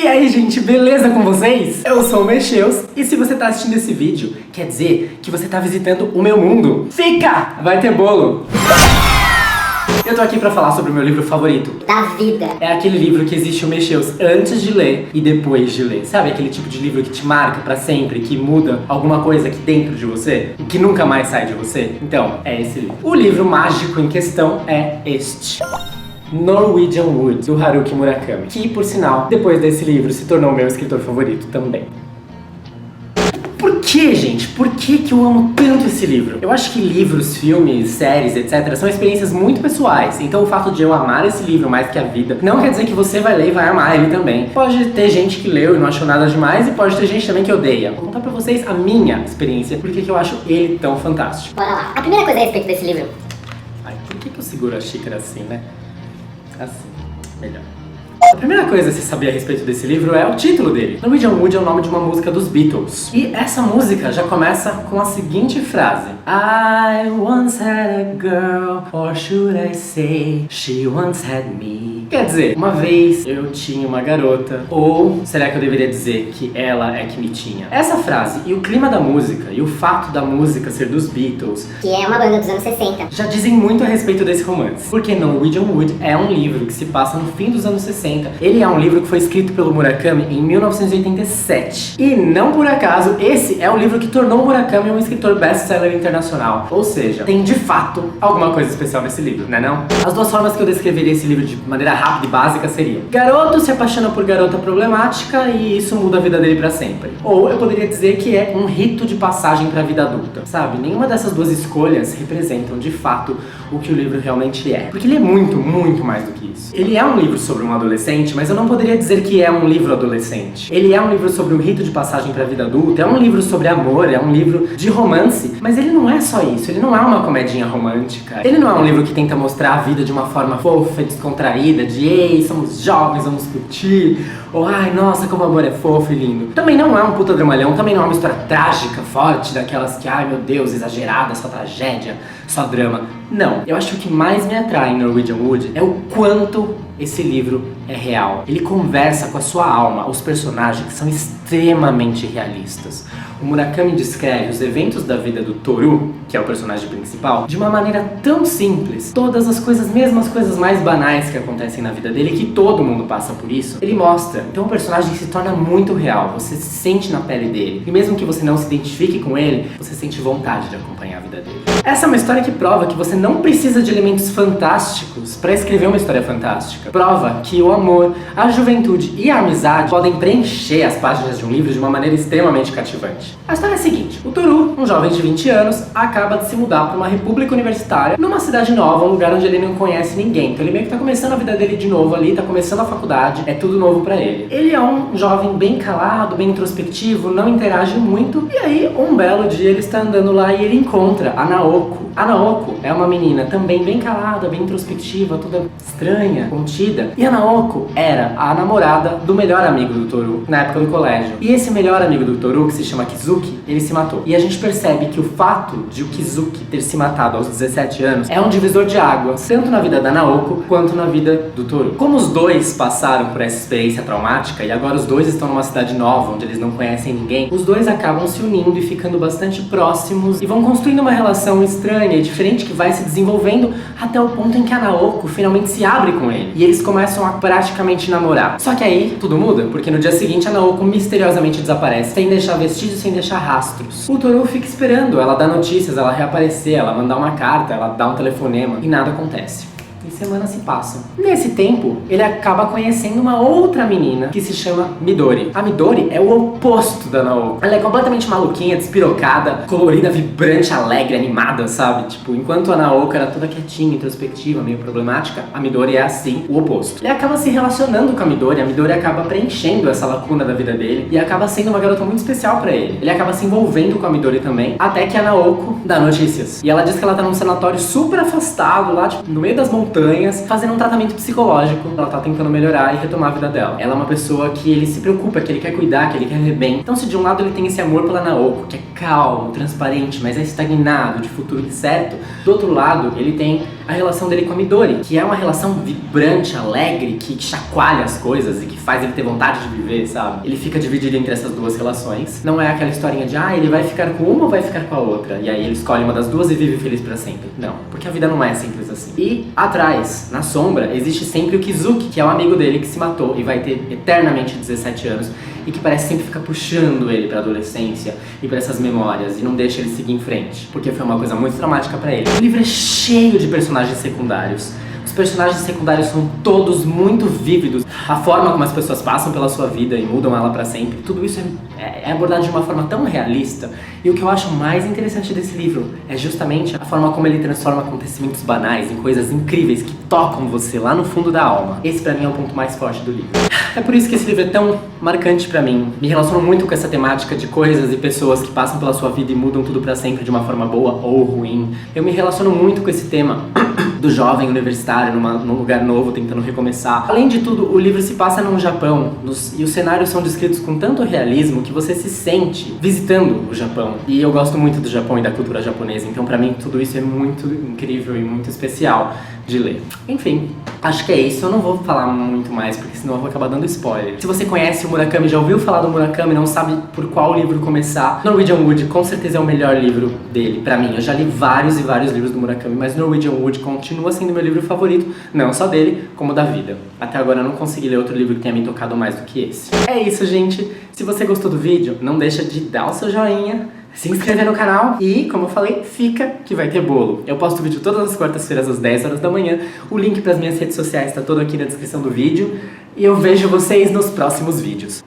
E aí, gente, beleza com vocês? Eu sou o Mexeus e se você tá assistindo esse vídeo, quer dizer que você tá visitando o meu mundo. Fica! Vai ter bolo! Eu tô aqui pra falar sobre o meu livro favorito da vida. É aquele livro que existe o Mexeus antes de ler e depois de ler. Sabe aquele tipo de livro que te marca pra sempre, que muda alguma coisa aqui dentro de você e que nunca mais sai de você? Então, é esse livro. O livro mágico em questão é este: Norwegian Wood, do Haruki Murakami, que, por sinal, depois desse livro se tornou meu escritor favorito também. Por que, gente? Por que eu amo tanto esse livro? Eu acho que livros, filmes, séries, etc. são experiências muito pessoais. Então o fato de eu amar esse livro mais que a vida não quer dizer que você vai ler e vai amar ele também. Pode ter gente que leu e não achou nada demais, e pode ter gente também que odeia. Vou contar pra vocês a minha experiência, porque que eu acho ele tão fantástico. Bora lá. A primeira coisa a respeito desse livro. Ai, por que eu seguro a xícara assim, né? Assim, melhor. A primeira coisa a se saber a respeito desse livro é o título dele. Norwegian Wood é o nome de uma música dos Beatles. E essa música já começa com a seguinte frase: I once had a girl, or should I say, she once had me. Quer dizer, uma vez eu tinha uma garota, ou será que eu deveria dizer que ela é que me tinha? Essa frase e o clima da música, e o fato da música ser dos Beatles, que é uma banda dos anos 60, já dizem muito a respeito desse romance. Porque Norwegian Wood é um livro que se passa no fim dos anos 60. Ele é um livro que foi escrito pelo Murakami em 1987. E não por acaso, esse é o livro que tornou o Murakami um escritor best-seller internacional. Ou seja, tem de fato alguma coisa especial nesse livro, né não? As duas formas que eu descreveria esse livro de maneira rápida e básica seriam: garoto se apaixona por garota problemática e isso muda a vida dele pra sempre. Ou eu poderia dizer que é um rito de passagem pra vida adulta. Sabe, nenhuma dessas duas escolhas representam de fato o que o livro realmente é. Porque ele é muito, muito mais do que isso. Ele é um livro sobre um adolescente, mas eu não poderia dizer que é um livro adolescente. Ele é um livro sobre um rito de passagem pra vida adulta, é um livro sobre amor, é um livro de romance, mas ele não é só isso, ele não é uma comedinha romântica. Ele não é um livro que tenta mostrar a vida de uma forma fofa e descontraída, de ei, somos jovens, vamos curtir, ou ai, nossa, como o amor é fofo e lindo. Também não é um puta dramalhão, também não é uma história trágica, forte, daquelas que, ai meu Deus, exagerada, só tragédia, só drama. Não, eu acho que o que mais me atrai em Norwegian Wood é o quanto esse livro é real. Ele conversa com a sua alma, os personagens são extremamente realistas. O Murakami descreve os eventos da vida do Toru, que é o personagem principal, de uma maneira tão simples. Todas as coisas, mesmo as coisas mais banais que acontecem na vida dele, que todo mundo passa por isso, ele mostra. Então o personagem se torna muito real, você se sente na pele dele. E mesmo que você não se identifique com ele, você sente vontade de acompanhar a vida dele. Essa é uma história que prova que você não precisa de elementos fantásticos para escrever uma história fantástica. Prova que o amor, a juventude e a amizade podem preencher as páginas de um livro de uma maneira extremamente cativante. A história é a seguinte: o Toru, um jovem de 20 anos, acaba de se mudar para uma república universitária, numa cidade nova, um lugar onde ele não conhece ninguém. Então ele meio que tá começando a vida dele de novo ali, tá começando a faculdade, é tudo novo pra ele. Ele é um jovem bem calado, bem introspectivo, não interage muito, e aí um belo dia ele está andando lá e ele encontra a Naoko. A Naoko é uma menina também bem calada, bem introspectiva, toda estranha, contida. E a Naoko era a namorada do melhor amigo do Toru na época do colégio. E esse melhor amigo do Toru, que se chama Kizuki, ele se matou. E a gente percebe que o fato de o Kizuki ter se matado aos 17 anos é um divisor de águas, tanto na vida da Naoko quanto na vida do Toru. Como os dois passaram por essa experiência traumática e agora os dois estão numa cidade nova onde eles não conhecem ninguém, os dois acabam se unindo e ficando bastante próximos e vão construindo uma relação estranha e diferente que vai se desenvolvendo até o ponto em que a Naoko finalmente se abre com ele e eles começam a praticamente namorar. Só que aí tudo muda, porque no dia seguinte a Naoko misteriosamente desaparece, sem deixar vestígios, sem deixar rastros. O Toru fica esperando ela dar notícias, ela reaparecer, ela mandar uma carta, ela dar um telefonema e nada acontece. E semanas se passam. Nesse tempo, ele acaba conhecendo uma outra menina que se chama Midori. A Midori é o oposto da Naoko. Ela é completamente maluquinha, despirocada, colorida, vibrante, alegre, animada, sabe? Tipo, enquanto a Naoko era toda quietinha, introspectiva, meio problemática, a Midori é assim, o oposto. Ele acaba se relacionando com a Midori acaba preenchendo essa lacuna da vida dele e acaba sendo uma garota muito especial pra ele. Ele acaba se envolvendo com a Midori também, até que a Naoko dá notícias. E ela diz que ela tá num sanatório super afastado, lá, tipo, no meio das montanhas, montanhas, fazendo um tratamento psicológico. Ela tá tentando melhorar e retomar a vida dela. Ela é uma pessoa que ele se preocupa, que ele quer cuidar, que ele quer ver bem. Então se de um lado ele tem esse amor pela Naoko, que é calmo, transparente, mas é estagnado, de futuro incerto, do outro lado ele tem a relação dele com a Midori, que é uma relação vibrante, alegre, que chacoalha as coisas e que faz ele ter vontade de viver, sabe? Ele fica dividido entre essas duas relações. Não é aquela historinha de, ele vai ficar com uma ou vai ficar com a outra, e aí ele escolhe uma das duas e vive feliz pra sempre. Não, porque a vida não é simples assim. E atrás, na sombra, existe sempre o Kizuki, que é um amigo dele que se matou e vai ter eternamente 17 anos, e que parece sempre ficar puxando ele pra adolescência e pra essas memórias, e não deixa ele seguir em frente, porque foi uma coisa muito traumática pra ele. O livro é cheio de personagens secundários. Os personagens secundários são todos muito vívidos. A forma como as pessoas passam pela sua vida e mudam ela pra sempre, tudo isso é abordado de uma forma tão realista. E o que eu acho mais interessante desse livro é justamente a forma como ele transforma acontecimentos banais em coisas incríveis que tocam você lá no fundo da alma. Esse pra mim é o ponto mais forte do livro. É por isso que esse livro é tão marcante pra mim. Me relaciono muito com essa temática de coisas e pessoas que passam pela sua vida e mudam tudo pra sempre de uma forma boa ou ruim. Eu me relaciono muito com esse tema do jovem universitário num lugar novo, tentando recomeçar. Além de tudo, o livro se passa no Japão e os cenários são descritos com tanto realismo que você se sente visitando o Japão. E eu gosto muito do Japão e da cultura japonesa, então pra mim tudo isso é muito incrível e muito especial de ler. Enfim, acho que é isso. Eu não vou falar muito mais, porque senão eu vou acabar dando spoiler. Se você conhece o Murakami, já ouviu falar do Murakami, não sabe por qual livro começar, Norwegian Wood com certeza é o melhor livro dele, pra mim. Eu já li vários e vários livros do Murakami, mas Norwegian Wood continua sendo meu livro favorito, não só dele, como da vida. Até agora eu não consegui ler outro livro que tenha me tocado mais do que esse. É isso, gente. Se você gostou do vídeo, não deixa de dar o seu joinha, se inscrever no canal e, como eu falei, fica que vai ter bolo. Eu posto vídeo todas as quartas-feiras às 10 horas da manhã. O link para as minhas redes sociais está todo aqui na descrição do vídeo. E eu vejo vocês nos próximos vídeos.